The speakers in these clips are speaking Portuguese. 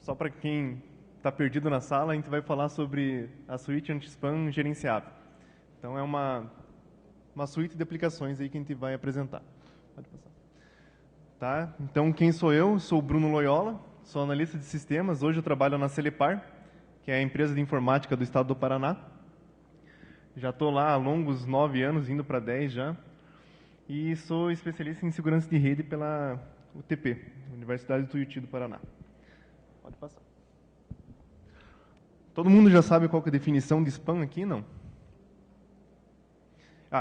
Só para quem está perdido na sala, a gente vai falar sobre a suíte anti-spam gerenciável. Então, é uma suíte de aplicações aí que a gente vai apresentar. Pode passar. Tá? Então, quem sou eu? Sou o Bruno Loyola, sou analista de sistemas. Hoje eu trabalho na Celepar, que é a empresa de informática do estado do Paraná. Já estou lá há longos 9 anos, indo para 10 já. E sou especialista em segurança de rede pela UTP, Universidade do Tuiuti do Paraná. Pode passar. Todo mundo já sabe qual que é a definição de spam aqui, não?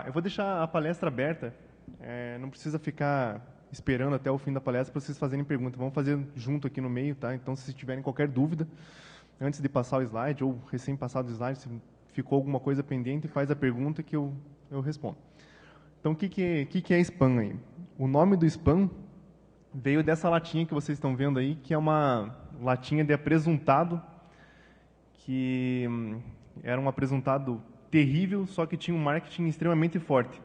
Eu vou deixar a palestra aberta. Não precisa ficar esperando até o fim da palestra para vocês fazerem perguntas. Vamos fazer junto aqui no meio, tá? Então, se tiverem qualquer dúvida, antes de passar o slide, ou recém-passado o slide, se ficou alguma coisa pendente, faz a pergunta que eu respondo. Então, o que é spam aí? O nome do spam veio dessa latinha que vocês estão vendo aí, que é uma latinha de apresuntado, que era um apresuntado terrível, só que tinha um marketing extremamente forte.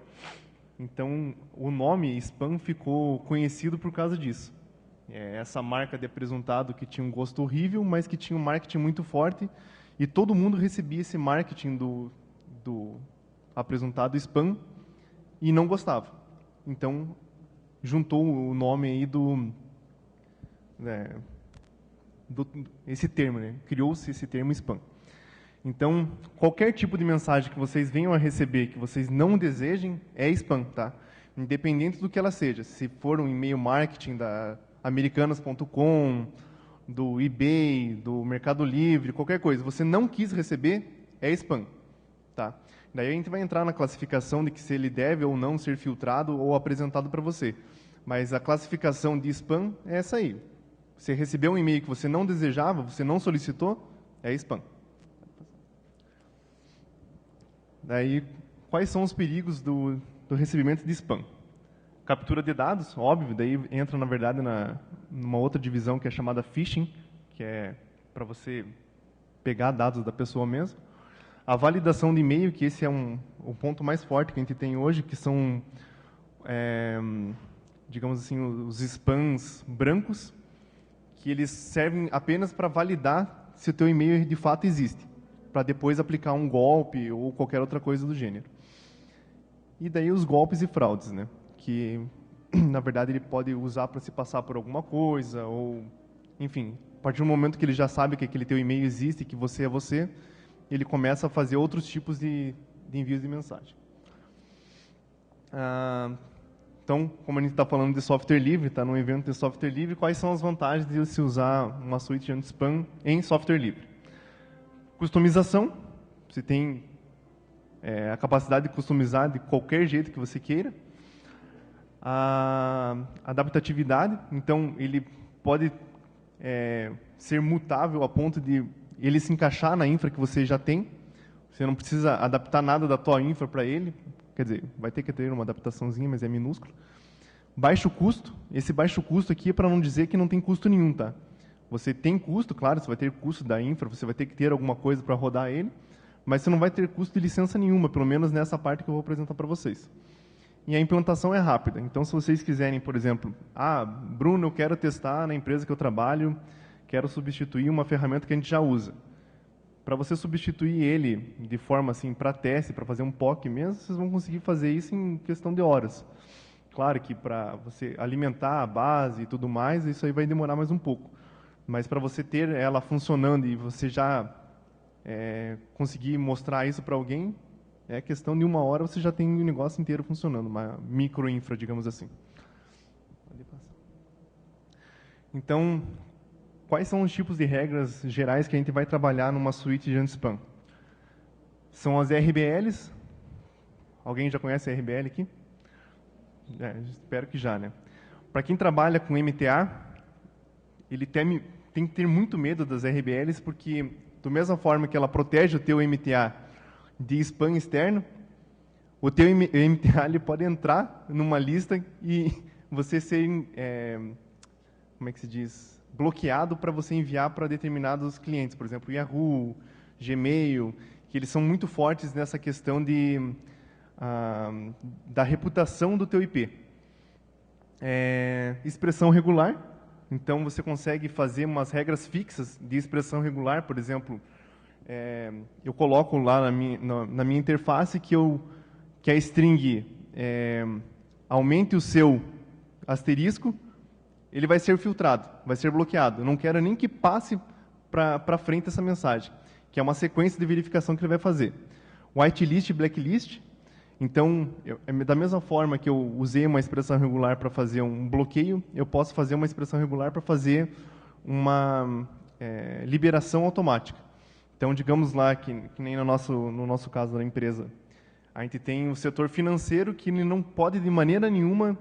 Então, o nome spam ficou conhecido por causa disso. Essa marca de apresuntado que tinha um gosto horrível, mas que tinha um marketing muito forte, e todo mundo recebia esse marketing do apresuntado spam e não gostava. Então, juntou o nome aí esse termo, né? Criou-se esse termo spam. Então, qualquer tipo de mensagem que vocês venham a receber que vocês não desejem é spam, tá? Independente do que ela seja. Se for um e-mail marketing da Americanas.com, do eBay, do Mercado Livre, qualquer coisa, você não quis receber, é spam, tá? Daí a gente vai entrar na classificação de que se ele deve ou não ser filtrado ou apresentado para você. Mas a classificação de spam é essa aí. Você recebeu um e-mail que você não desejava, você não solicitou, é spam. Daí, quais são os perigos do recebimento de spam? Captura de dados, óbvio, daí entra, na verdade, numa outra divisão que é chamada phishing, que é para você pegar dados da pessoa mesmo. A validação de e-mail, que esse é o ponto mais forte que a gente tem hoje, que são, digamos assim, os spams brancos, que eles servem apenas para validar se o teu e-mail de fato existe, para depois aplicar um golpe ou qualquer outra coisa do gênero. E daí os golpes e fraudes, né? Que, na verdade, ele pode usar para se passar por alguma coisa, ou, enfim, a partir do momento que ele já sabe que aquele teu e-mail existe, que você é você, ele começa a fazer outros tipos de envios de mensagem. Então, como a gente está falando de software livre, está num evento de software livre, quais são as vantagens de se usar uma suíte anti-spam em software livre? Customização, você tem a capacidade de customizar de qualquer jeito que você queira. A adaptatividade, então ele pode ser mutável a ponto de ele se encaixar na infra que você já tem. Você não precisa adaptar nada da tua infra para ele. Quer dizer, vai ter que ter uma adaptaçãozinha, mas é minúsculo. Baixo custo. Esse baixo custo aqui é para não dizer que não tem custo nenhum, tá? Você tem custo, claro, você vai ter custo da infra, você vai ter que ter alguma coisa para rodar ele, mas você não vai ter custo de licença nenhuma, pelo menos nessa parte que eu vou apresentar para vocês. E a implantação é rápida. Então, se vocês quiserem, por exemplo, Bruno, eu quero testar na empresa que eu trabalho, quero substituir uma ferramenta que a gente já usa. Para você substituir ele de forma assim, para teste, para fazer um POC mesmo, vocês vão conseguir fazer isso em questão de horas. Claro que para você alimentar a base e tudo mais, isso aí vai demorar mais um pouco. Mas para você ter ela funcionando e você já conseguir mostrar isso para alguém, é questão de 1 hora você já tem o negócio inteiro funcionando, uma microinfra, digamos assim. Então, quais são os tipos de regras gerais que a gente vai trabalhar numa suíte de anti-spam? São as RBLs. Alguém já conhece a RBL aqui? Espero que já, né? Para quem trabalha com MTA, ele tem que ter muito medo das RBLs, porque, da mesma forma que ela protege o teu MTA de spam externo, o teu MTA ele pode entrar numa lista e você ser, como é que se diz, bloqueado para você enviar para determinados clientes, por exemplo, Yahoo, Gmail, que eles são muito fortes nessa questão da reputação do teu IP. Expressão regular, Então, você consegue fazer umas regras fixas de expressão regular, por exemplo, eu coloco lá na minha interface que a string aumente o seu asterisco, ele vai ser filtrado, vai ser bloqueado. Eu não quero nem que passe para frente essa mensagem, que é uma sequência de verificação que ele vai fazer. Whitelist e blacklist. Então, da mesma forma que eu usei uma expressão regular para fazer um bloqueio, eu posso fazer uma expressão regular para fazer uma liberação automática. Então, digamos lá que nem no nosso caso da empresa, a gente tem o setor financeiro que ele não pode de maneira nenhuma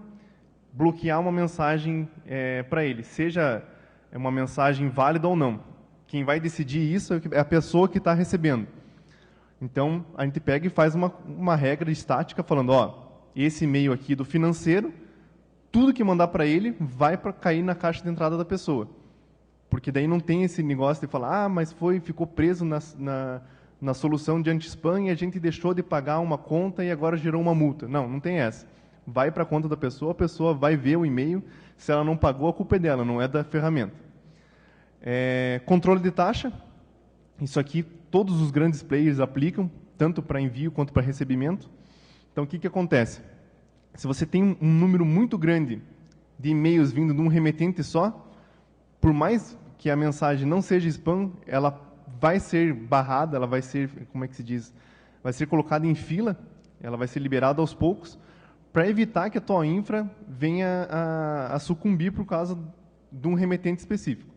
bloquear uma mensagem para ele, seja uma mensagem válida ou não. Quem vai decidir isso é a pessoa que está recebendo. Então, a gente pega e faz uma regra estática falando, esse e-mail aqui do financeiro, tudo que mandar para ele vai cair na caixa de entrada da pessoa. Porque daí não tem esse negócio de falar, mas ficou preso na solução de anti-spam e a gente deixou de pagar uma conta e agora gerou uma multa. Não tem essa. Vai para a conta da pessoa, a pessoa vai ver o e-mail, se ela não pagou, a culpa é dela, não é da ferramenta. Controle de taxa, isso aqui todos os grandes players aplicam, tanto para envio quanto para recebimento. Então, o que acontece? Se você tem um número muito grande de e-mails vindo de um remetente só, por mais que a mensagem não seja spam, ela vai ser barrada, ela vai ser, como é que se diz? Vai ser colocada em fila, ela vai ser liberada aos poucos, para evitar que a tua infra venha a sucumbir por causa de um remetente específico.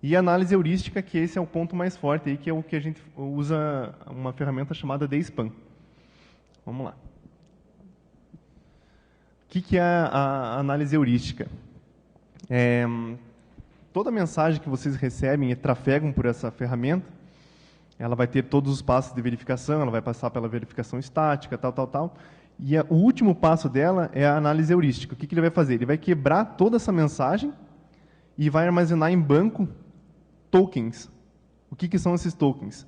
E a análise heurística, que esse é o ponto mais forte, aí, que é o que a gente usa uma ferramenta chamada DSpam. Vamos lá. O que é a análise heurística? Toda mensagem que vocês recebem e trafegam por essa ferramenta, ela vai ter todos os passos de verificação, ela vai passar pela verificação estática, tal. E o último passo dela é a análise heurística. O que ele vai fazer? Ele vai quebrar toda essa mensagem e vai armazenar em banco tokens. O que são esses tokens?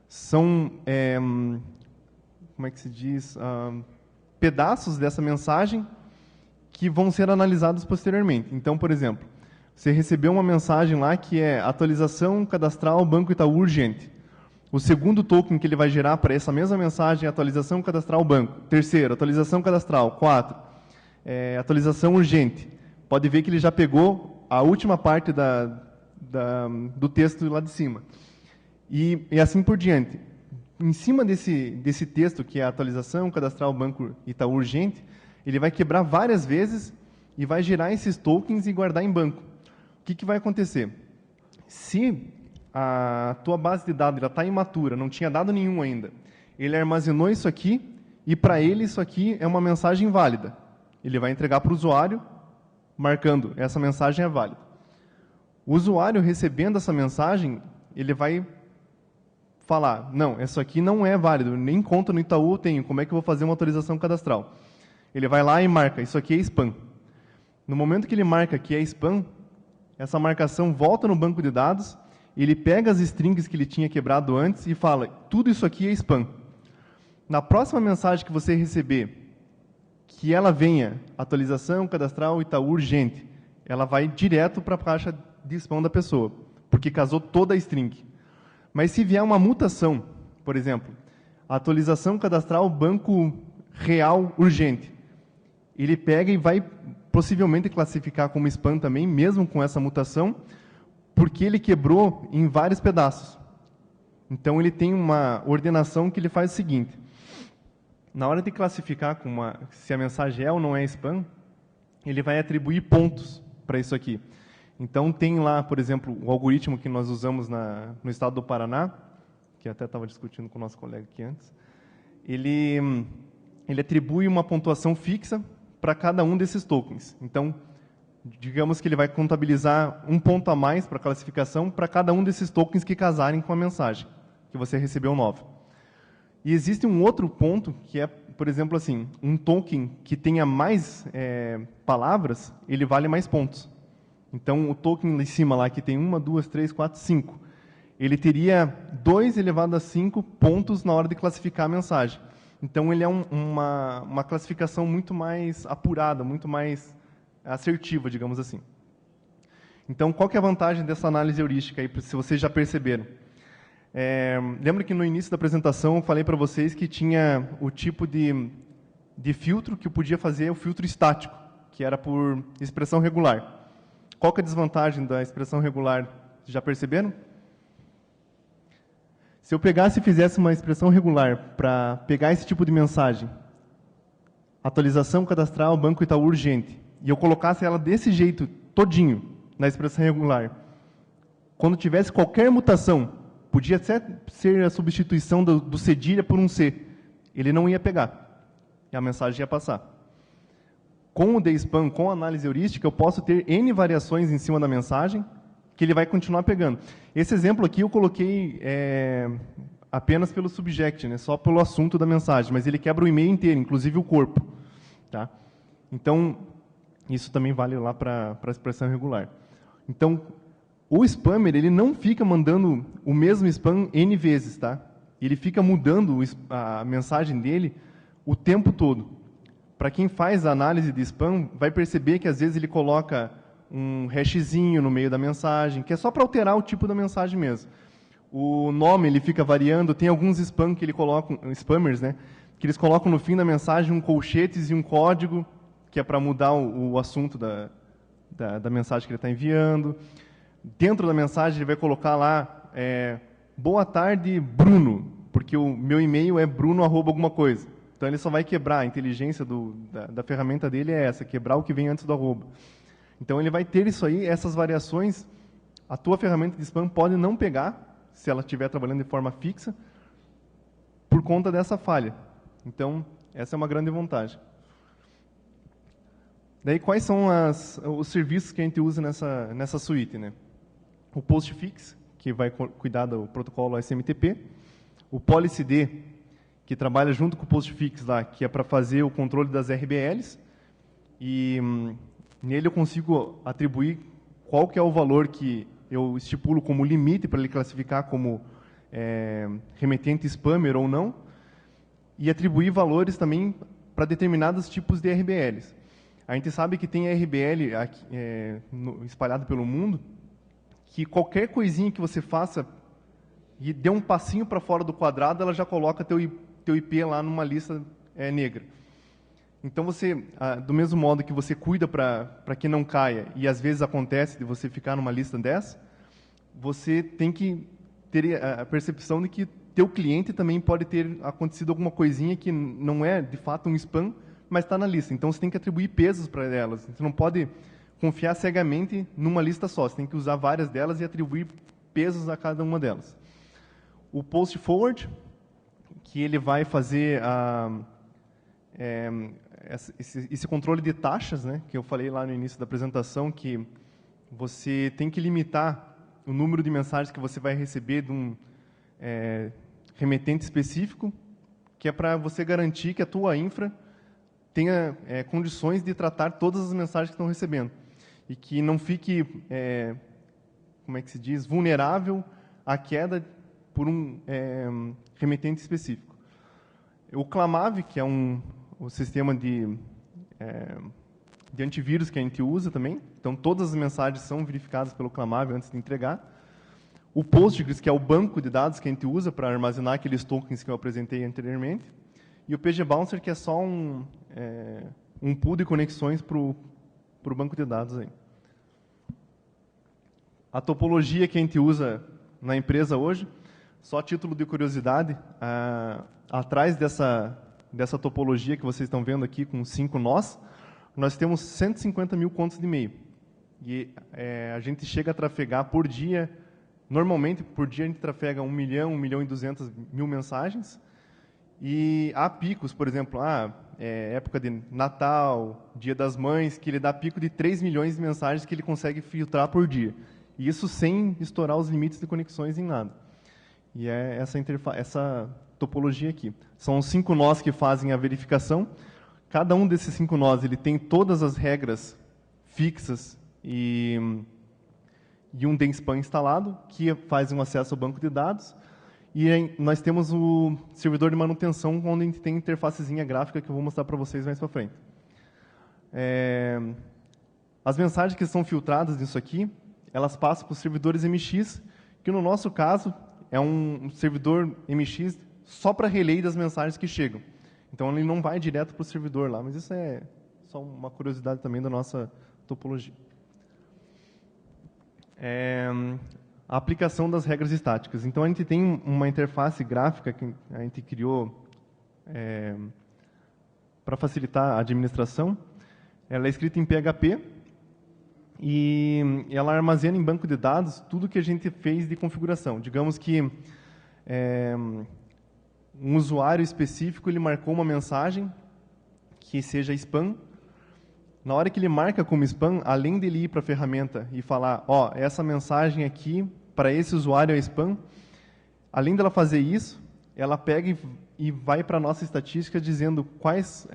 São, como é que se diz? Pedaços dessa mensagem que vão ser analisados posteriormente. Então, por exemplo, você recebeu uma mensagem lá que é atualização cadastral Banco Itaú urgente. O segundo token que ele vai gerar para essa mesma mensagem é atualização cadastral banco. Terceiro, atualização cadastral. 4, atualização urgente. Pode ver que ele já pegou a última parte do texto lá de cima. E assim por diante. Em cima desse texto, que é a atualização cadastral Banco Itaú urgente, ele vai quebrar várias vezes e vai gerar esses tokens e guardar em banco. O que vai acontecer? Se a tua base de dados está imatura, não tinha dado nenhum ainda, ele armazenou isso aqui e para ele isso aqui é uma mensagem válida. Ele vai entregar para o usuário, marcando, essa mensagem é válida. O usuário recebendo essa mensagem, ele vai falar, não, isso aqui não é válido, nem conta no Itaú eu tenho, como é que eu vou fazer uma atualização cadastral? Ele vai lá e marca, isso aqui é spam. No momento que ele marca que é spam, essa marcação volta no banco de dados, ele pega as strings que ele tinha quebrado antes e fala, tudo isso aqui é spam. Na próxima mensagem que você receber, que ela venha, atualização cadastral Itaú urgente, ela vai direto para a caixa de spam da pessoa, porque casou toda a string. Mas se vier uma mutação, por exemplo, atualização cadastral Banco Real urgente, ele pega e vai possivelmente classificar como spam também, mesmo com essa mutação, porque ele quebrou em vários pedaços. Então, ele tem uma ordenação que ele faz o seguinte. Na hora de classificar se a mensagem é ou não é spam, ele vai atribuir pontos para isso aqui. Então, tem lá, por exemplo, o algoritmo que nós usamos no estado do Paraná, que até estava discutindo com o nosso colega aqui antes, ele atribui uma pontuação fixa para cada um desses tokens. Então, digamos que ele vai contabilizar um ponto a mais para a classificação para cada um desses tokens que casarem com a mensagem que você recebeu nova. E existe um outro ponto que é, por exemplo, assim, um token que tenha mais palavras, ele vale mais pontos. Então, o token lá em cima, lá, que tem 1, 2, 3, 4, 5, ele teria 2 elevado a 5 pontos na hora de classificar a mensagem. Então, ele é uma classificação muito mais apurada, muito mais assertiva, digamos assim. Então, qual que é a vantagem dessa análise heurística, aí, se vocês já perceberam? Lembra que no início da apresentação eu falei para vocês que tinha o tipo de filtro que eu podia fazer, o filtro estático, que era por expressão regular. Qual que é a desvantagem da expressão regular? Já perceberam? Se eu pegasse e fizesse uma expressão regular para pegar esse tipo de mensagem, atualização cadastral, Banco Itaú urgente, e eu colocasse ela desse jeito, todinho, na expressão regular, quando tivesse qualquer mutação, podia até ser a substituição do cedilha por um C, ele não ia pegar, e a mensagem ia passar. Com o DSPAN, com a análise heurística, eu posso ter N variações em cima da mensagem, que ele vai continuar pegando. Esse exemplo aqui eu coloquei apenas pelo subject, né, só pelo assunto da mensagem, mas ele quebra o e-mail inteiro, inclusive o corpo. Tá? Então, isso também vale lá para a expressão regular. Então, o spammer, ele não fica mandando o mesmo spam N vezes, tá? Ele fica mudando a mensagem dele o tempo todo. Para quem faz a análise de spam, vai perceber que às vezes ele coloca um hashzinho no meio da mensagem, que é só para alterar o tipo da mensagem mesmo. O nome ele fica variando, tem alguns spam que ele coloca, spammers, né, que eles colocam no fim da mensagem um colchetes e um código, que é para mudar o assunto da mensagem que ele está enviando. Dentro da mensagem ele vai colocar lá, boa tarde, Bruno, porque o meu e-mail é bruno@ alguma coisa. Então ele só vai quebrar, a inteligência da ferramenta dele é essa, quebrar o que vem antes do arroba. Então, ele vai ter isso aí, essas variações, a tua ferramenta de spam pode não pegar, se ela estiver trabalhando de forma fixa, por conta dessa falha. Então, essa é uma grande vantagem. Daí, quais são os serviços que a gente usa nessa suíte, né? O Postfix, que vai cuidar do protocolo SMTP, o PolicyD, que trabalha junto com o Postfix lá, que é para fazer o controle das RBLs, e nele eu consigo atribuir qual que é o valor que eu estipulo como limite para ele classificar como remetente spammer ou não, e atribuir valores também para determinados tipos de RBLs. A gente sabe que tem RBL espalhado pelo mundo, que qualquer coisinha que você faça e dê um passinho para fora do quadrado, ela já coloca teu IP lá numa lista negra. Então, do mesmo modo que você cuida para que não caia, e às vezes acontece de você ficar numa lista dessa, você tem que ter a percepção de que teu cliente também pode ter acontecido alguma coisinha que não é, de fato, um spam, mas está na lista. Então, você tem que atribuir pesos para elas. Você não pode confiar cegamente numa lista só. Você tem que usar várias delas e atribuir pesos a cada uma delas. O Post Forward, que ele vai fazer esse controle de taxas, né, que eu falei lá no início da apresentação, que você tem que limitar o número de mensagens que você vai receber de um remetente específico, que é para você garantir que a tua infra tenha condições de tratar todas as mensagens que estão recebendo e que não fique, como é que se diz, vulnerável à queda por um remetente específico. O Clamav, que é o sistema de antivírus que a gente usa também, então todas as mensagens são verificadas pelo Clamav antes de entregar. O Postgres, que é o banco de dados que a gente usa para armazenar aqueles tokens que eu apresentei anteriormente. E o PG Bouncer, que é só um pool de conexões para o banco de dados aí. A topologia que a gente usa na empresa hoje, só a título de curiosidade, atrás dessa topologia que vocês estão vendo aqui com 5 nós temos 150 mil contas de e-mail. E a gente chega a trafegar por dia, normalmente por dia a gente trafega 1 milhão, 1 milhão e 200 mil mensagens. E há picos, por exemplo, época de Natal, Dia das Mães, que ele dá pico de 3 milhões de mensagens que ele consegue filtrar por dia. E isso sem estourar os limites de conexões em nada. E é essa topologia aqui. São 5 nós que fazem a verificação. Cada um desses 5 nós ele tem todas as regras fixas e um DNSPAN instalado, que faz um acesso ao banco de dados. E nós temos o servidor de manutenção, onde a gente tem interfacezinha gráfica que eu vou mostrar para vocês mais para frente. As mensagens que são filtradas nisso aqui, elas passam para os servidores MX, que no nosso caso é um servidor MX só para relay das mensagens que chegam. Então, ele não vai direto para o servidor lá, mas isso é só uma curiosidade também da nossa topologia. A aplicação das regras estáticas. Então, a gente tem uma interface gráfica que a gente criou para facilitar a administração. Ela é escrita em PHP e ela armazena em banco de dados tudo que a gente fez de configuração. Digamos que um usuário específico ele marcou uma mensagem que seja spam. Na hora que ele marca como spam, além dele ir para a ferramenta e falar, ó, essa mensagem aqui, para esse usuário é spam, além dela fazer isso, ela pega e vai para a nossa estatística dizendo quais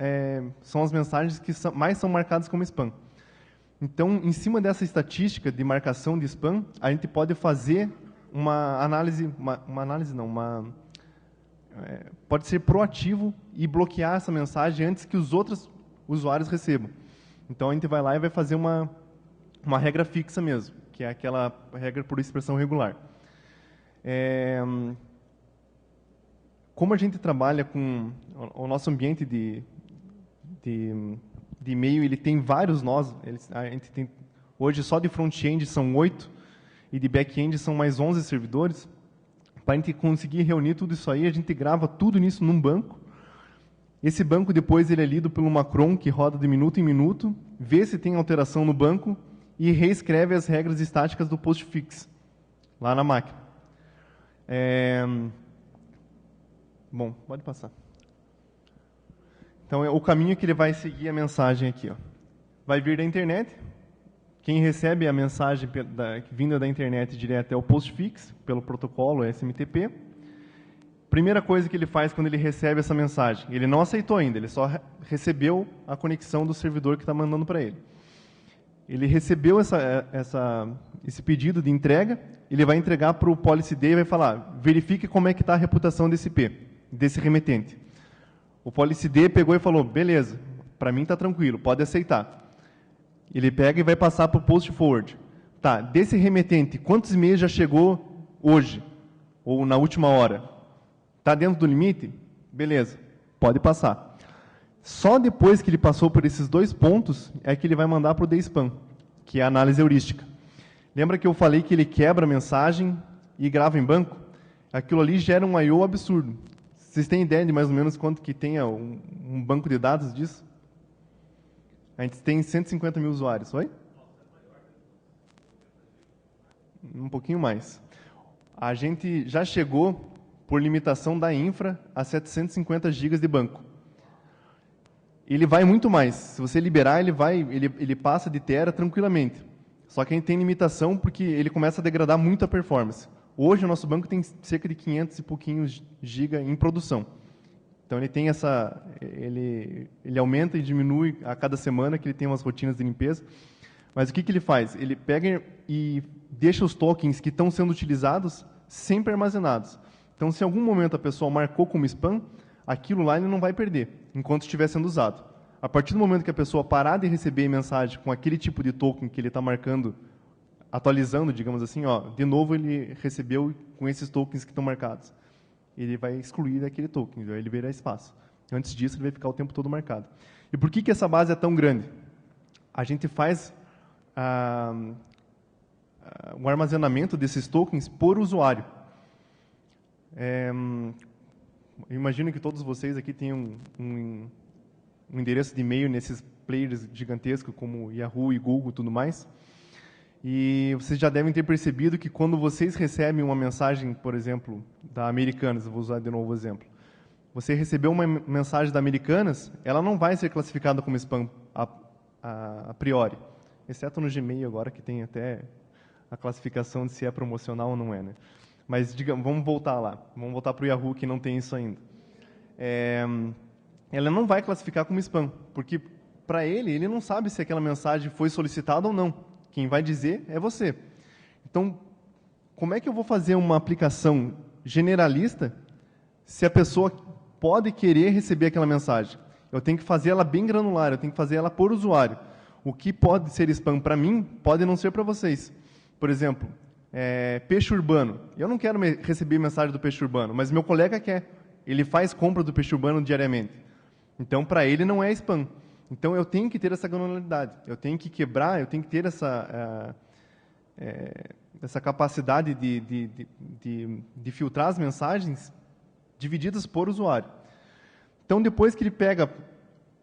são as mensagens que mais são marcadas como spam. Então, em cima dessa estatística de marcação de spam, a gente pode fazer uma análise, pode ser proativo e bloquear essa mensagem antes que os outros usuários recebam. Então, a gente vai lá e vai fazer uma regra fixa mesmo, que é aquela regra por expressão regular. Como a gente trabalha com o nosso ambiente de e-mail, ele tem vários nós. A gente tem, hoje, só de front-end são 8, e de back-end são mais 11 servidores. Para a gente conseguir reunir tudo isso aí, a gente grava tudo nisso num banco. Esse banco, depois, ele é lido por uma cron que roda de minuto em minuto, vê se tem alteração no banco e reescreve as regras estáticas do postfix, lá na máquina. Bom, pode passar. Então, o caminho que ele vai seguir a mensagem aqui. Ó. Vai vir da internet. Quem recebe a mensagem vinda da internet direto é o postfix, pelo protocolo SMTP. Primeira coisa que ele faz quando ele recebe essa mensagem, ele não aceitou ainda, ele só recebeu a conexão do servidor que está mandando para ele. Ele recebeu esse pedido de entrega, ele vai entregar para o PolicyD e vai falar, verifique como é que está a reputação desse IP, desse remetente. O PolicyD pegou e falou, beleza, para mim está tranquilo, pode aceitar. Ele pega e vai passar para o post forward. Tá, desse remetente, quantos e-mails já chegou hoje? Ou na última hora? Está dentro do limite? Beleza, pode passar. Só depois que ele passou por esses 2 pontos, é que ele vai mandar para o DSPAN, que é a análise heurística. Lembra que eu falei que ele quebra a mensagem e grava em banco? Aquilo ali gera um I/O absurdo. Vocês têm ideia de mais ou menos quanto que tenha um banco de dados disso? A gente tem 150 mil usuários, oi? Um pouquinho mais. A gente já chegou, por limitação da infra, a 750 GB de banco. Ele vai muito mais. Se você liberar, ele passa de tera tranquilamente. Só que a gente tem limitação porque ele começa a degradar muito a performance. Hoje, o nosso banco tem cerca de 500 e pouquinhos GB em produção. Então, ele tem ele aumenta e diminui a cada semana, que ele tem umas rotinas de limpeza. Mas o que ele faz? Ele pega e deixa os tokens que estão sendo utilizados sempre armazenados. Então, se em algum momento a pessoa marcou como spam, aquilo lá ele não vai perder, enquanto estiver sendo usado. A partir do momento que a pessoa parar de receber mensagem com aquele tipo de token que ele está marcando, atualizando, digamos assim, ó, de novo ele recebeu com esses tokens que estão marcados. Ele vai excluir aquele token, vai liberar espaço. Antes disso, ele vai ficar o tempo todo marcado. E por que essa base é tão grande? A gente faz o armazenamento desses tokens por usuário. Eu imagino que todos vocês aqui tenham um endereço de e-mail nesses players gigantescos como Yahoo e Google e tudo mais. E vocês já devem ter percebido que quando vocês recebem uma mensagem, por exemplo, da Americanas, eu vou usar de novo o exemplo. Você recebeu uma mensagem da Americanas, ela não vai ser classificada como spam a priori, exceto no Gmail agora, que tem até a classificação de se é promocional ou não é, né? Mas, digamos, vamos voltar lá. Vamos voltar para o Yahoo, que não tem isso ainda. Ela não vai classificar como spam, porque, para ele não sabe se aquela mensagem foi solicitada ou não. Quem vai dizer é você. Então, como é que eu vou fazer uma aplicação generalista se a pessoa pode querer receber aquela mensagem? Eu tenho que fazer ela bem granular, eu tenho que fazer ela por usuário. O que pode ser spam para mim, pode não ser para vocês. Por exemplo, peixe urbano. Eu não quero receber mensagem do peixe urbano, mas meu colega quer. Ele faz compra do peixe urbano diariamente. Então, para ele, não é spam. Então, eu tenho que ter essa granularidade. Eu tenho que quebrar, eu tenho que ter essa capacidade de filtrar as mensagens divididas por usuário. Então, depois que ele pega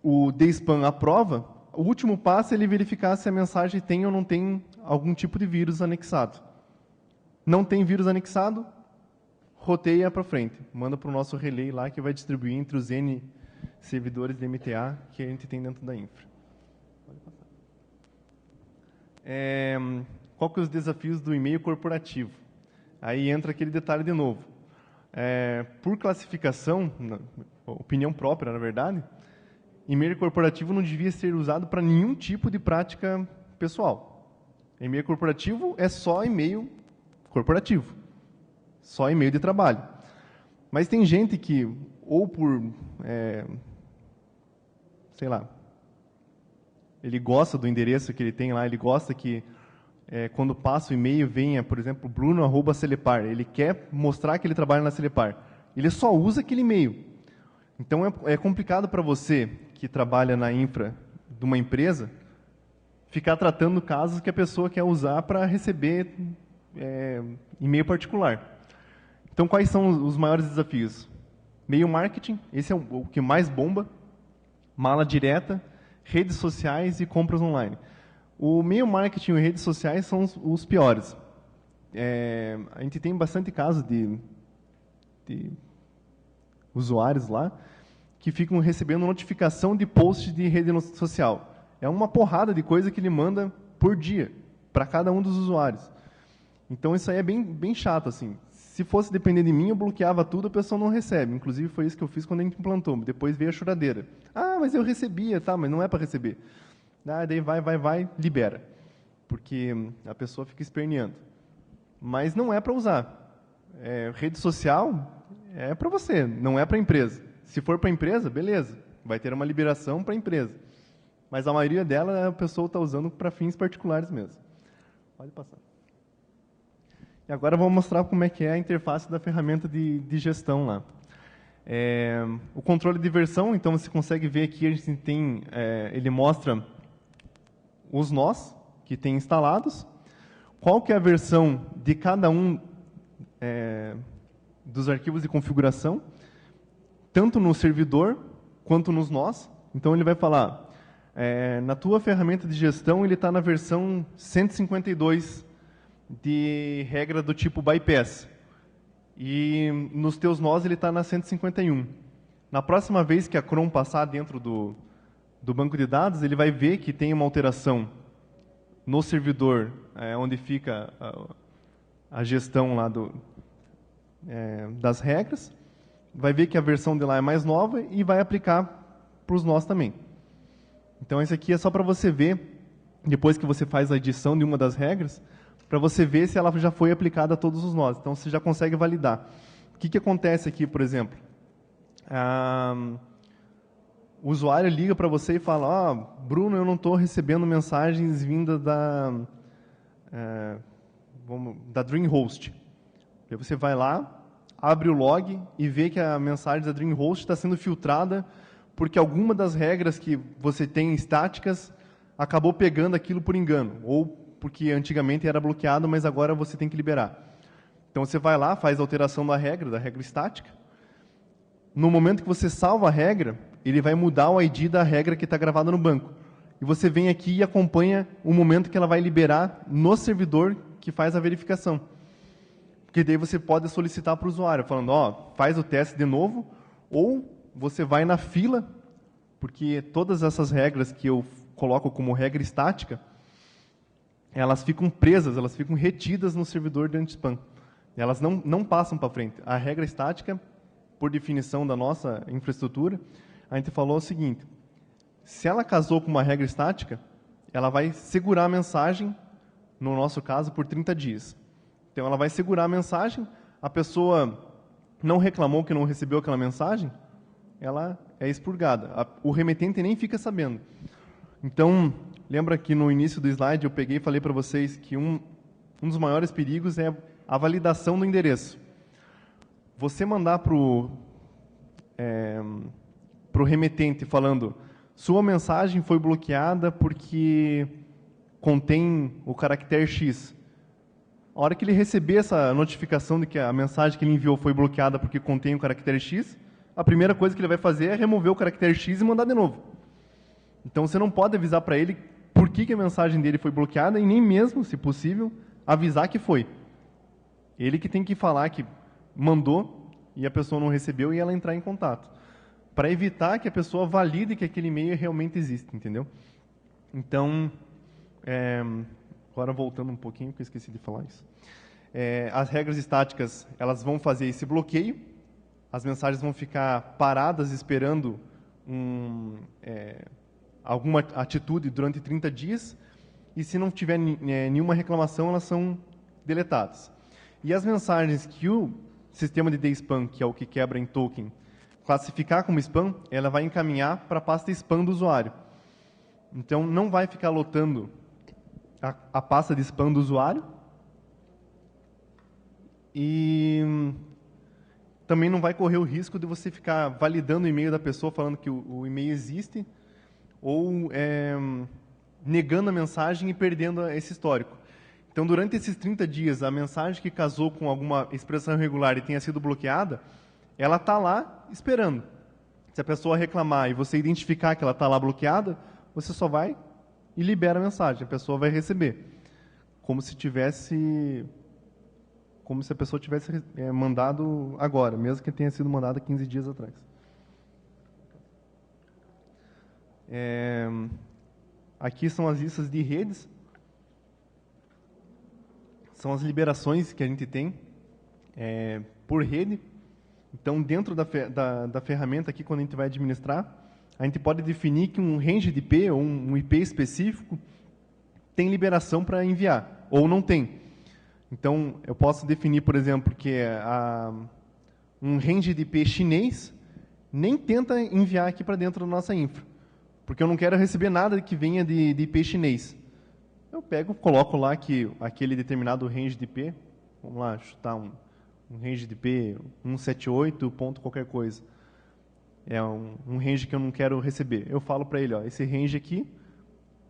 o DSpam à prova, o último passo é ele verificar se a mensagem tem ou não tem algum tipo de vírus anexado. Não tem vírus anexado, roteia para frente. Manda para o nosso relay lá, que vai distribuir entre os N servidores de MTA que a gente tem dentro da infra. Pode passar. Qual que é os desafios do e-mail corporativo? Aí entra aquele detalhe de novo. Por classificação, opinião própria, na verdade, e-mail corporativo não devia ser usado para nenhum tipo de prática pessoal. E-mail corporativo é só e-mail corporativo, só e-mail de trabalho. Mas tem gente que, ou por, sei lá, ele gosta do endereço que ele tem lá, ele gosta que quando passa o e-mail venha, por exemplo, bruno@celepar, ele quer mostrar que ele trabalha na Celepar. Ele só usa aquele e-mail. Então, é complicado para você, que trabalha na infra de uma empresa, ficar tratando casos que a pessoa quer usar para receber e-mail particular. Então, quais são os maiores desafios? E-mail marketing, esse é o que mais bomba, mala direta, redes sociais e compras online. O e-mail marketing e redes sociais são os piores. A gente tem bastante casos de usuários lá que ficam recebendo notificação de post de rede social. É uma porrada de coisa que ele manda por dia para cada um dos usuários. Então, isso aí é bem chato, assim. Se fosse depender de mim, eu bloqueava tudo, a pessoa não recebe. Inclusive, foi isso que eu fiz quando a gente implantou. Depois veio a choradeira. Ah, mas eu recebia, tá, mas não é para receber. Daí vai, libera. Porque a pessoa fica esperneando. Mas não é para usar. Rede social é para você, não é para a empresa. Se for para a empresa, beleza. Vai ter uma liberação para a empresa. Mas a maioria dela, a pessoa está usando para fins particulares mesmo. Pode passar. E agora eu vou mostrar como é que é a interface da ferramenta de gestão lá. O controle de versão, então você consegue ver aqui, a gente tem, ele mostra os nós que tem instalados, qual que é a versão de cada um dos arquivos de configuração, tanto no servidor quanto nos nós. Então ele vai falar, na tua ferramenta de gestão ele está na versão 152 de regra do tipo bypass. E nos teus nós ele está na 151. Na próxima vez que a Chrome passar dentro do banco de dados, ele vai ver que tem uma alteração no servidor, onde fica a gestão lá das regras, vai ver que a versão de lá é mais nova e vai aplicar para os nós também. Então, esse aqui é só para você ver, depois que você faz a edição de uma das regras, para você ver se ela já foi aplicada a todos os nós. Então, você já consegue validar. O que acontece aqui, por exemplo? O usuário liga para você e fala, Bruno, eu não estou recebendo mensagens vindas da DreamHost. Aí você vai lá, abre o log e vê que a mensagem da DreamHost está sendo filtrada porque alguma das regras que você tem estáticas acabou pegando aquilo por engano, ou porque antigamente era bloqueado, mas agora você tem que liberar. Então, você vai lá, faz a alteração da regra estática. No momento que você salva a regra, ele vai mudar o ID da regra que está gravada no banco. E você vem aqui e acompanha o momento que ela vai liberar no servidor que faz a verificação. Porque daí você pode solicitar para o usuário, falando, faz o teste de novo, ou você vai na fila, porque todas essas regras que eu coloco como regra estática, elas ficam presas, elas ficam retidas no servidor de anti-spam. Elas não passam para frente. A regra estática, por definição da nossa infraestrutura, a gente falou o seguinte, se ela casou com uma regra estática, ela vai segurar a mensagem, no nosso caso, por 30 dias. Então, ela vai segurar a mensagem, a pessoa não reclamou que não recebeu aquela mensagem, ela é expurgada. O remetente nem fica sabendo. Então, lembra que no início do slide eu peguei e falei para vocês que um dos maiores perigos é a validação do endereço. Você mandar para o remetente falando: sua mensagem foi bloqueada porque contém o caractere X. A hora que ele receber essa notificação de que a mensagem que ele enviou foi bloqueada porque contém o caractere X, a primeira coisa que ele vai fazer é remover o caractere X e mandar de novo. Então, você não pode avisar para ele por que a mensagem dele foi bloqueada e nem mesmo, se possível, avisar que foi. Ele que tem que falar que mandou e a pessoa não recebeu e ela entrar em contato, para evitar que a pessoa valide que aquele e-mail realmente existe, entendeu? Então, agora voltando um pouquinho, que eu esqueci de falar isso. As regras estáticas, elas vão fazer esse bloqueio, as mensagens vão ficar paradas esperando alguma atitude durante 30 dias, e se não tiver nenhuma reclamação, elas são deletadas. E as mensagens que o sistema de DSpam, que é o que quebra em token, classificar como spam, ela vai encaminhar para a pasta spam do usuário. Então, não vai ficar lotando a pasta de spam do usuário, e também não vai correr o risco de você ficar validando o e-mail da pessoa, falando que o e-mail existe, ou negando a mensagem e perdendo esse histórico. Então, durante esses 30 dias, a mensagem que casou com alguma expressão irregular e tenha sido bloqueada, ela está lá esperando. Se a pessoa reclamar e você identificar que ela está lá bloqueada, você só vai e libera a mensagem. A pessoa vai receber. Como se a pessoa tivesse mandado agora, mesmo que tenha sido mandada 15 dias atrás. Aqui são as listas de redes. São as liberações que a gente tem por rede. Então, dentro da ferramenta aqui, quando a gente vai administrar, a gente pode definir que um range de IP, ou um IP específico, tem liberação para enviar, ou não tem. Então, eu posso definir, por exemplo, que um range de IP chinês nem tenta enviar aqui para dentro da nossa infra, porque eu não quero receber nada que venha de IP chinês. Eu coloco lá que aquele determinado range de IP, vamos lá, chutar um range de IP 178 ponto qualquer coisa, é um range que eu não quero receber. Eu falo para ele, esse range aqui,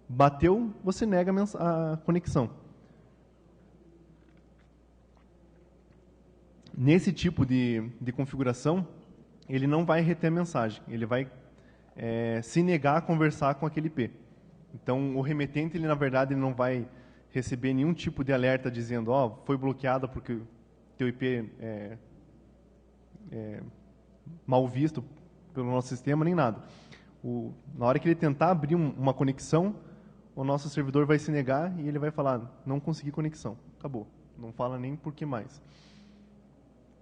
bateu, você nega a conexão. Nesse tipo de configuração, ele não vai reter a mensagem, ele vai se negar a conversar com aquele IP. Então, o remetente, na verdade, ele não vai receber nenhum tipo de alerta dizendo, foi bloqueada porque teu IP é mal visto pelo nosso sistema, nem nada. Na hora que ele tentar abrir uma conexão, o nosso servidor vai se negar e ele vai falar, não consegui conexão, acabou. Não fala nem por que mais.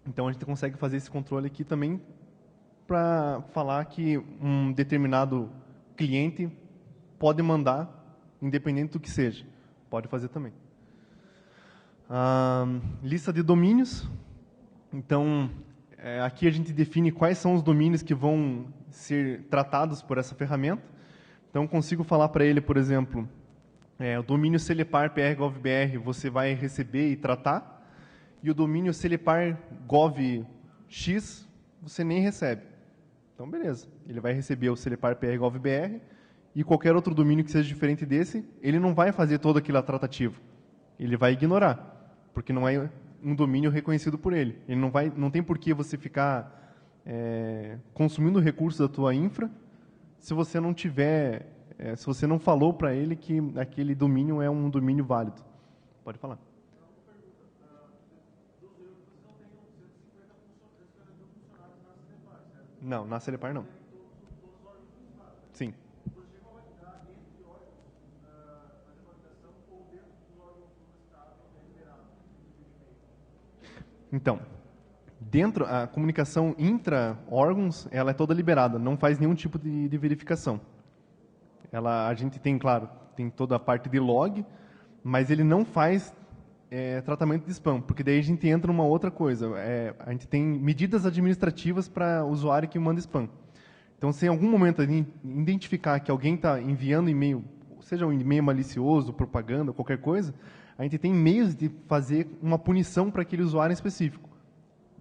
Então, a gente consegue fazer esse controle aqui também para falar que um determinado cliente pode mandar, independente do que seja. Pode fazer também. Lista de domínios. Então, aqui a gente define quais são os domínios que vão ser tratados por essa ferramenta. Então, consigo falar para ele, por exemplo, o domínio Celepar PR-Gov.br você vai receber e tratar, e o domínio Celepar Gov.x você nem recebe. Então, beleza. Ele vai receber o Celepar PR-Gov.br, e qualquer outro domínio que seja diferente desse, ele não vai fazer toda aquela tratativa. Ele vai ignorar, porque não é um domínio reconhecido por ele. Ele não tem por que você ficar consumindo recursos da tua infra se você não tiver, se você não falou para ele que aquele domínio é um domínio válido. Pode falar. Não, na Celepar não. Sim. Então, a comunicação intra-órgãos, ela é toda liberada, não faz nenhum tipo de verificação. A gente tem, claro, tem toda a parte de log, mas ele não faz tratamento de spam, porque daí a gente entra numa outra coisa. A gente tem medidas administrativas para o usuário que manda spam. Então, se em algum momento a gente identificar que alguém está enviando e-mail, seja um e-mail malicioso, propaganda, qualquer coisa, a gente tem meios de fazer uma punição para aquele usuário em específico.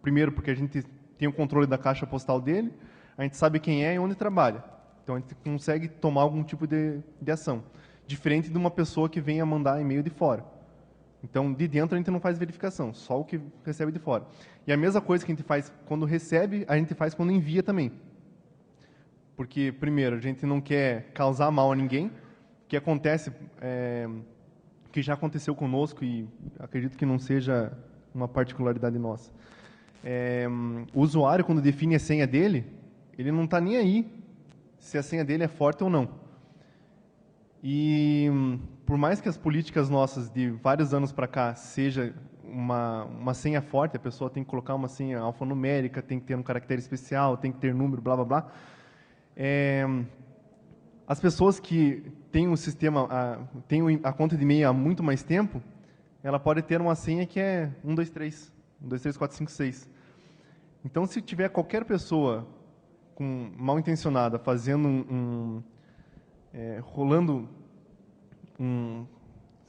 Primeiro, porque a gente tem o controle da caixa postal dele, a gente sabe quem é e onde trabalha. Então, a gente consegue tomar algum tipo de ação. Diferente de uma pessoa que venha mandar e-mail de fora. Então, de dentro a gente não faz verificação, só o que recebe de fora. E a mesma coisa que a gente faz quando recebe, a gente faz quando envia também. Porque, primeiro, a gente não quer causar mal a ninguém. O que acontece, que já aconteceu conosco, e acredito que não seja uma particularidade nossa. O usuário, quando define a senha dele, ele não está nem aí se a senha dele é forte ou não. E por mais que as políticas nossas de vários anos para cá seja uma senha forte, a pessoa tem que colocar uma senha alfanumérica, tem que ter um caractere especial, tem que ter número, blá, blá, blá. As pessoas que têm um sistema, têm a conta de e-mail há muito mais tempo, ela pode ter uma senha que é 1, 2, 3, 1, 2, 3, 4, 5, 6. Então, se tiver qualquer pessoa mal intencionada fazendo rolando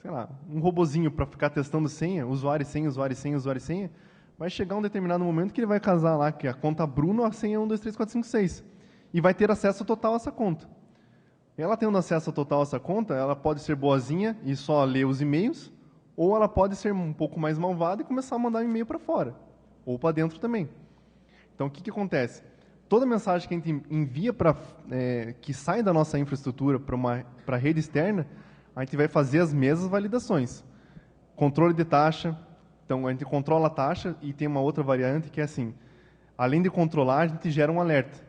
sei lá, um robozinho para ficar testando senha, usuário e senha, usuário e senha, usuário e senha, vai chegar um determinado momento que ele vai casar lá, que a conta Bruno, a senha é 1, 2, 3, 4, 5, 6. E vai ter acesso total a essa conta. Ela tendo acesso total a essa conta, ela pode ser boazinha e só ler os e-mails, ou ela pode ser um pouco mais malvada e começar a mandar um e-mail para fora, ou para dentro também. Então, o que acontece? Toda mensagem que a gente envia que sai da nossa infraestrutura para a rede externa, a gente vai fazer as mesmas validações. Controle de taxa, então a gente controla a taxa e tem uma outra variante que é assim, além de controlar, a gente gera um alerta.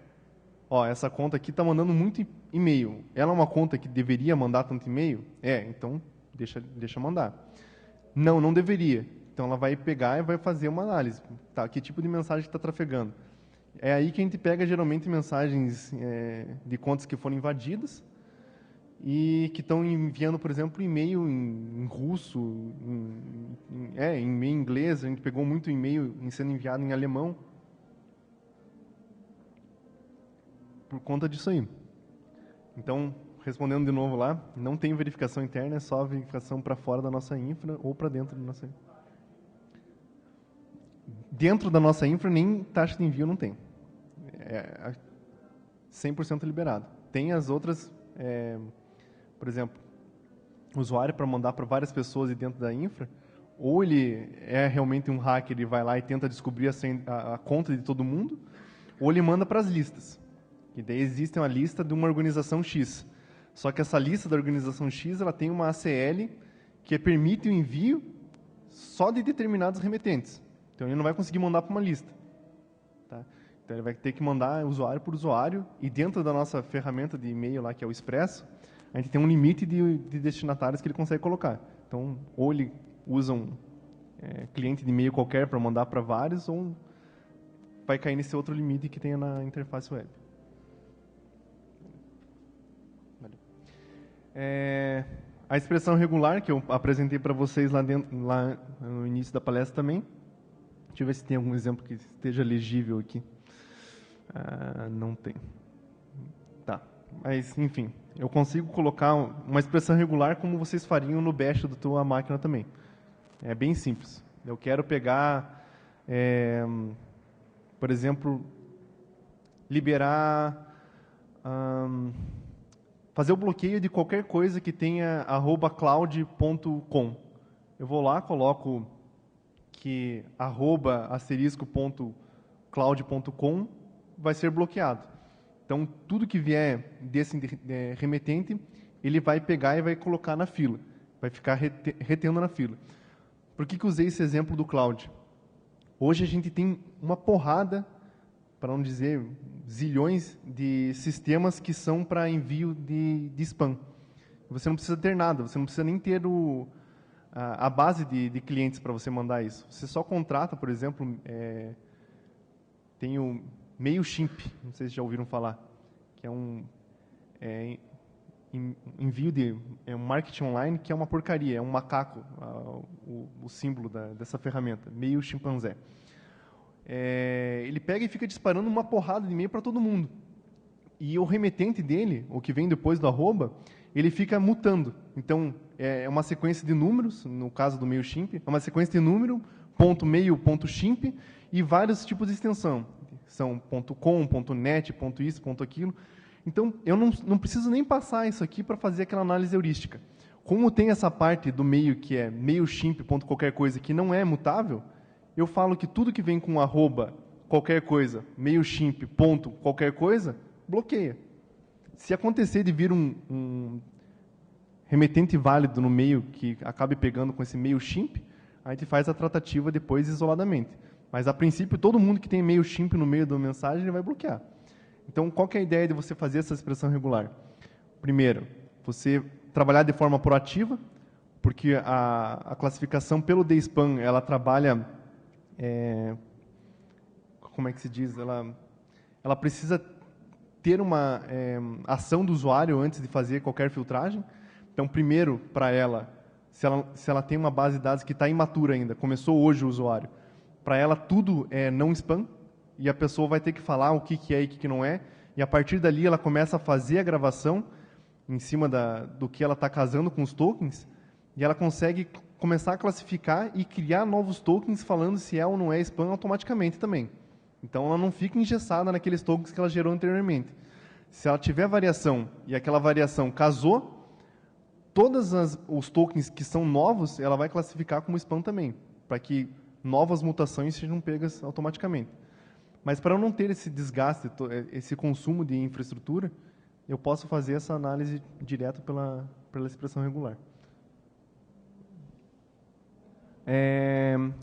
Essa conta aqui está mandando muito e-mail. Ela é uma conta que deveria mandar tanto e-mail? Então deixa mandar. Não deveria. Então ela vai pegar e vai fazer uma análise. Tá, que tipo de mensagem está trafegando? É aí que a gente pega geralmente mensagens de contas que foram invadidas e que estão enviando, por exemplo, e-mail em russo, em e-mail em inglês. A gente pegou muito e-mail sendo enviado em alemão por conta disso aí. Então, respondendo de novo lá, não tem verificação interna, é só verificação para fora da nossa infra ou para dentro da nossa infra. Dentro da nossa infra, nem taxa de envio não tem. É 100% liberado. Tem as outras, por exemplo, usuário para mandar para várias pessoas dentro da infra, ou ele é realmente um hacker, ele vai lá e tenta descobrir a conta de todo mundo, ou ele manda para as listas. E daí existe uma lista de uma organização X. Só que essa lista da organização X, ela tem uma ACL que permite o envio só de determinados remetentes. Então, ele não vai conseguir mandar para uma lista. Tá? Então, ele vai ter que mandar usuário por usuário, e dentro da nossa ferramenta de e-mail lá, que é o Expresso, a gente tem um limite de destinatários que ele consegue colocar. Então, ou ele usa um cliente de e-mail qualquer para mandar para vários, ou vai cair nesse outro limite que tem na interface web. A expressão regular, que eu apresentei para vocês lá no início da palestra também. Deixa eu ver se tem algum exemplo que esteja legível aqui. Não tem. Tá. Mas, enfim, eu consigo colocar uma expressão regular como vocês fariam no bash da tua máquina também. É bem simples. Eu quero pegar, por exemplo, liberar... fazer o bloqueio de qualquer coisa que tenha @cloud.com. Eu vou lá, coloco que @*cloud.com vai ser bloqueado. Então, tudo que vier desse remetente, ele vai pegar e vai colocar na fila. Vai ficar retendo na fila. Por que eu usei esse exemplo do cloud? Hoje a gente tem uma porrada, para não dizer zilhões, de sistemas que são para envio de spam. Você não precisa ter nada, você não precisa nem ter a base de clientes para você mandar isso. Você só contrata, por exemplo, tem o MailChimp, não sei se já ouviram falar, que é um envio de um marketing online que é uma porcaria, é um macaco, o símbolo dessa ferramenta, MailChimpanzé. Ele pega e fica disparando uma porrada de e-mail para todo mundo. E o remetente dele, o que vem depois do @, ele fica mutando. Então, é uma sequência de números, no caso do MailChimp, é uma sequência de número, ponto .mail, ponto .chimp, e vários tipos de extensão. São .com, .net, .isso, .aquilo. Então, eu não preciso nem passar isso aqui para fazer aquela análise heurística. Como tem essa parte do meio, que é MailChimp, qualquer coisa, que não é mutável, eu falo que tudo que vem com arroba, qualquer coisa, MailChimp, qualquer coisa, bloqueia. Se acontecer de vir um remetente válido no meio que acabe pegando com esse MailChimp, a gente faz a tratativa depois isoladamente. Mas, a princípio, todo mundo que tem MailChimp no meio da mensagem, ele vai bloquear. Então, qual que é a ideia de você fazer essa expressão regular? Primeiro, você trabalhar de forma proativa, porque a classificação pelo DSPAN, ela trabalha, como é que se diz? Ela precisa ter uma ação do usuário antes de fazer qualquer filtragem. Então, primeiro, para ela, se ela tem uma base de dados que está imatura ainda, começou hoje o usuário, para ela tudo é não spam, e a pessoa vai ter que falar o que é e o que não é, e a partir dali ela começa a fazer a gravação em cima do que ela está casando com os tokens, e ela consegue começar a classificar e criar novos tokens falando se é ou não é spam automaticamente também. Então, ela não fica engessada naqueles tokens que ela gerou anteriormente. Se ela tiver variação e aquela variação casou, todos os tokens que são novos, ela vai classificar como spam também, para que novas mutações sejam pegas automaticamente. Mas para eu não ter esse desgaste, esse consumo de infraestrutura, eu posso fazer essa análise direto pela expressão regular.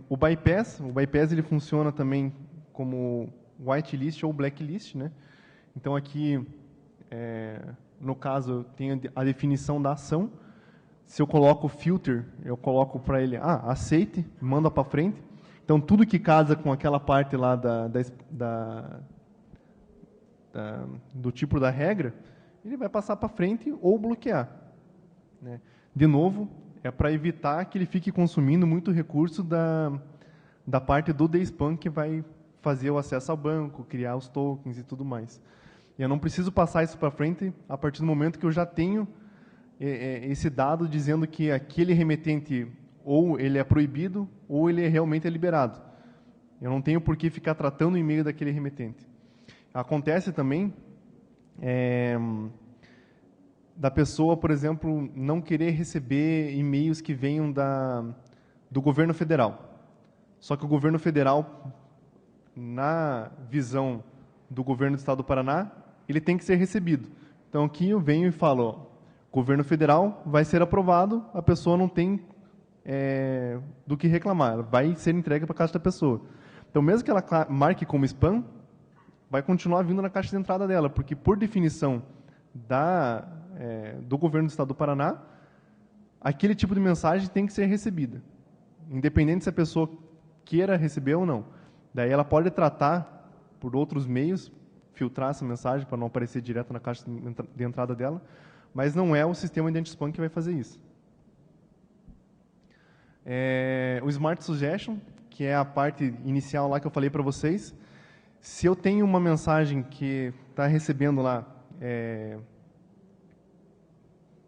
O bypass ele funciona também como whitelist ou blacklist, né? Então, aqui, no caso, eu tenho a definição da ação. Se eu coloco filter, eu coloco para ele, aceite, manda para frente. Então, tudo que casa com aquela parte lá do tipo da regra, ele vai passar para frente ou bloquear, né? De novo, é para evitar que ele fique consumindo muito recurso da parte do DSPAN, que vai fazer o acesso ao banco, criar os tokens e tudo mais. E eu não preciso passar isso para frente a partir do momento que eu já tenho esse dado dizendo que aquele remetente ou ele é proibido ou ele realmente é liberado. Eu não tenho por que ficar tratando o e-mail daquele remetente. Acontece também da pessoa, por exemplo, não querer receber e-mails que venham do governo federal. Só que o governo federal, na visão do governo do Estado do Paraná, ele tem que ser recebido. Então, aqui eu venho e falo, governo federal vai ser aprovado, a pessoa não tem do que reclamar, ela vai ser entregue para a caixa da pessoa. Então, mesmo que ela marque como spam, vai continuar vindo na caixa de entrada dela, porque, por definição do governo do Estado do Paraná, aquele tipo de mensagem tem que ser recebida, independente se a pessoa queira receber ou não. Daí ela pode tratar por outros meios, filtrar essa mensagem para não aparecer direto na caixa de entrada dela, mas não é o sistema de anti-spam que vai fazer isso. O Smart Suggestion, que é a parte inicial lá que eu falei para vocês, se eu tenho uma mensagem que está recebendo lá,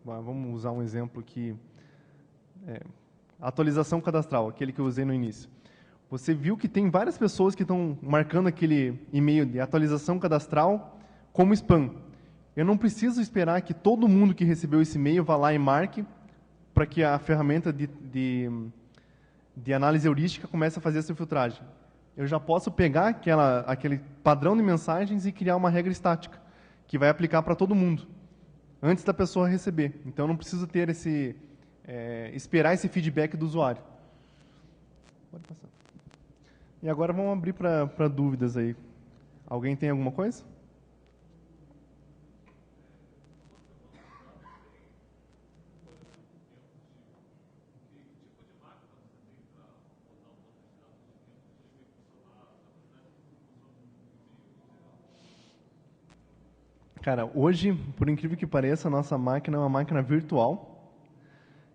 vamos usar um exemplo aqui, atualização cadastral, aquele que eu usei no início. Você viu que tem várias pessoas que estão marcando aquele e-mail de atualização cadastral como spam. Eu não preciso esperar que todo mundo que recebeu esse e-mail vá lá e marque para que a ferramenta de análise heurística comece a fazer essa filtragem. Eu já posso pegar aquele padrão de mensagens e criar uma regra estática, que vai aplicar para todo mundo, antes da pessoa receber. Então, eu não preciso ter esperar esse feedback do usuário. Pode passar. E agora vamos abrir para dúvidas aí. Alguém tem alguma coisa? Cara, hoje, por incrível que pareça, a nossa máquina é uma máquina virtual.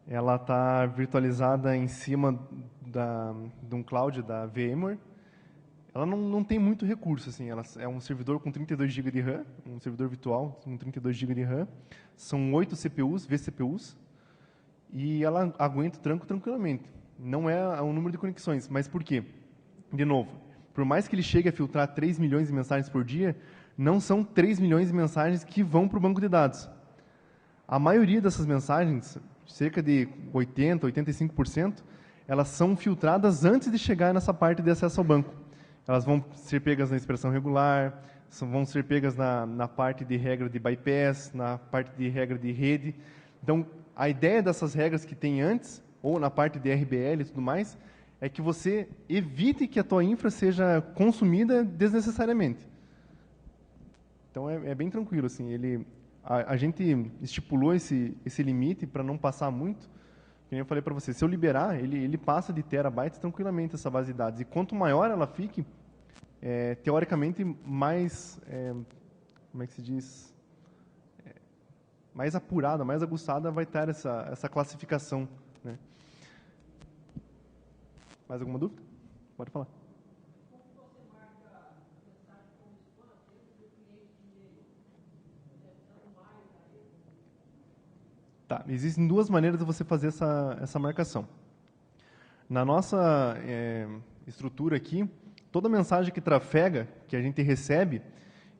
Ela está virtualizada em cima de um cloud da VMware. ela não tem muito recurso, assim, ela é um servidor com 32 GB de RAM, um servidor virtual com 32 GB de RAM, são 8 CPUs, vCPUs, e ela aguenta o tranco tranquilamente. Não é um número de conexões, mas por quê? De novo, por mais que ele chegue a filtrar 3 milhões de mensagens por dia, não são 3 milhões de mensagens que vão para o banco de dados. A maioria dessas mensagens, cerca de 80%, 85%, elas são filtradas antes de chegar nessa parte de acesso ao banco. Elas vão ser pegas na expressão regular, vão ser pegas na parte de regra de bypass, na parte de regra de rede. Então, a ideia dessas regras que tem antes, ou na parte de RBL e tudo mais, é que você evite que a tua infra seja consumida desnecessariamente. Então, é bem tranquilo. Assim, a gente estipulou esse limite para não passar muito. Como eu falei para você, se eu liberar, ele passa de terabytes tranquilamente essa base de dados. E quanto maior ela fique, teoricamente, mais, como é que se diz, mais apurada, mais aguçada vai estar essa classificação. Né? Mais alguma dúvida? Pode falar. Tá, existem duas maneiras de você fazer essa marcação. Na nossa estrutura aqui, toda mensagem que trafega, que a gente recebe,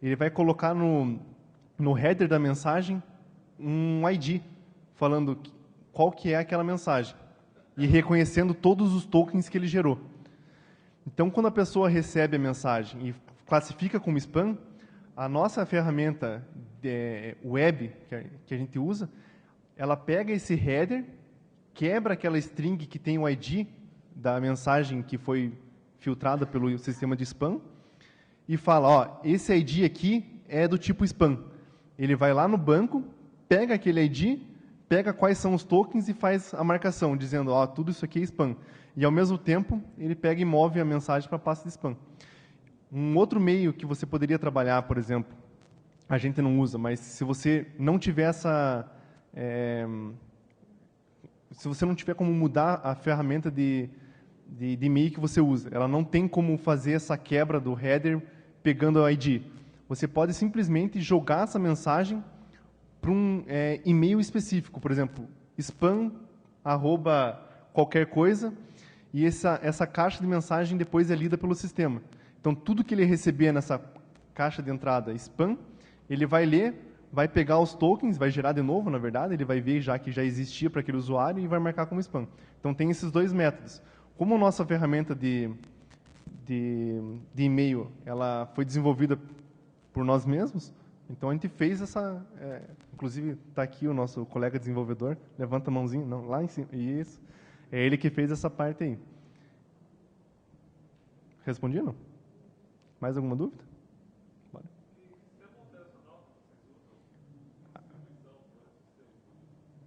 ele vai colocar no header da mensagem um ID, falando qual que é aquela mensagem, e reconhecendo todos os tokens que ele gerou. Então, quando a pessoa recebe a mensagem e classifica como spam, a nossa ferramenta web que a gente usa, ela pega esse header, quebra aquela string que tem o ID da mensagem que foi filtrada pelo sistema de spam e fala, ó, esse ID aqui é do tipo spam. Ele vai lá no banco, pega aquele ID, pega quais são os tokens e faz a marcação, dizendo, ó, tudo isso aqui é spam. E, ao mesmo tempo, ele pega e move a mensagem para a pasta de spam. Um outro meio que você poderia trabalhar, por exemplo, a gente não usa, mas se você não tiver se você não tiver como mudar a ferramenta de e-mail que você usa, ela não tem como fazer essa quebra do header pegando o ID. Você pode simplesmente jogar essa mensagem para um e-mail específico, por exemplo, spam, qualquer coisa, e essa caixa de mensagem depois é lida pelo sistema. Então, tudo que ele receber nessa caixa de entrada spam, ele vai ler, vai pegar os tokens, vai gerar de novo, na verdade, ele vai ver já que já existia para aquele usuário e vai marcar como spam. Então, tem esses dois métodos. Como a nossa ferramenta de e-mail ela foi desenvolvida por nós mesmos, então a gente fez essa... inclusive, está aqui o nosso colega desenvolvedor, levanta a mãozinha, não, lá em cima, isso. É ele que fez essa parte aí. Respondi, não? Mais alguma dúvida? Bora.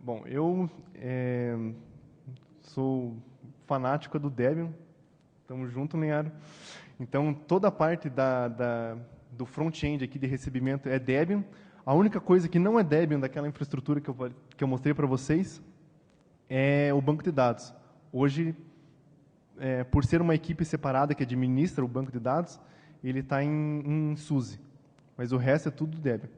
Bom, eu sou fanático do Debian. Estamos juntos, Linharo. Então, toda a parte do front-end aqui de recebimento é Debian. A única coisa que não é Debian daquela infraestrutura que eu mostrei para vocês é o banco de dados. Hoje, por ser uma equipe separada que administra o banco de dados, ele está em SUSE. Mas o resto é tudo Debian.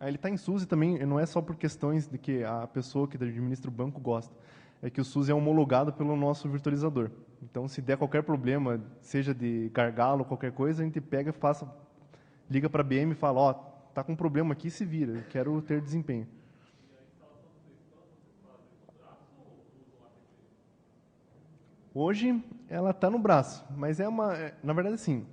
Ele está em SUSE também, não é só por questões de que a pessoa que administra o banco gosta. É que o SUSE é homologado pelo nosso virtualizador. Então, se der qualquer problema, seja de gargalo, qualquer coisa, a gente pega, liga para a BM e fala, ó, tá com um problema aqui, se vira, eu quero ter desempenho. Hoje, ela está no braço, mas na verdade, assim,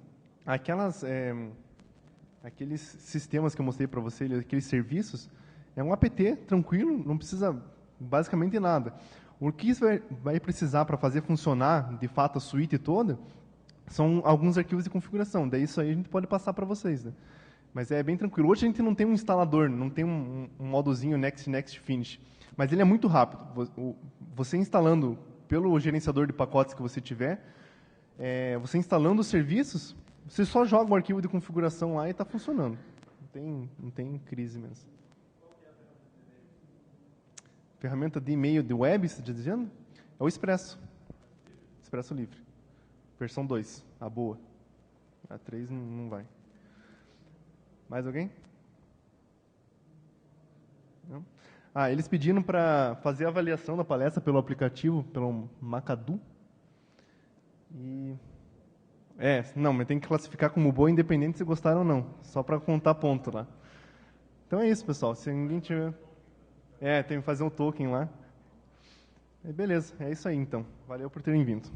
aqueles sistemas que eu mostrei para você, aqueles serviços, é um apt tranquilo, não precisa basicamente nada. O que você vai precisar para fazer funcionar, de fato, a suíte toda, são alguns arquivos de configuração. Daí isso aí a gente pode passar para vocês. Né? Mas é bem tranquilo. Hoje a gente não tem um instalador, não tem um modozinho Next Finish. Mas ele é muito rápido. Você instalando pelo gerenciador de pacotes que você tiver, você instalando os serviços, você só joga o arquivo de configuração lá e está funcionando. Não tem crise mesmo. Ferramenta de e-mail de web, você está dizendo? É o Expresso. Expresso Livre. Versão 2, a boa. A 3 não vai. Mais alguém? Não? Eles pediram para fazer a avaliação da palestra pelo aplicativo, pelo Macadu. Não, mas tem que classificar como boa, independente se gostaram ou não. Só para contar ponto lá. Então é isso, pessoal. Se ninguém tiver... tem que fazer um token lá. Beleza, é isso aí então. Valeu por terem vindo.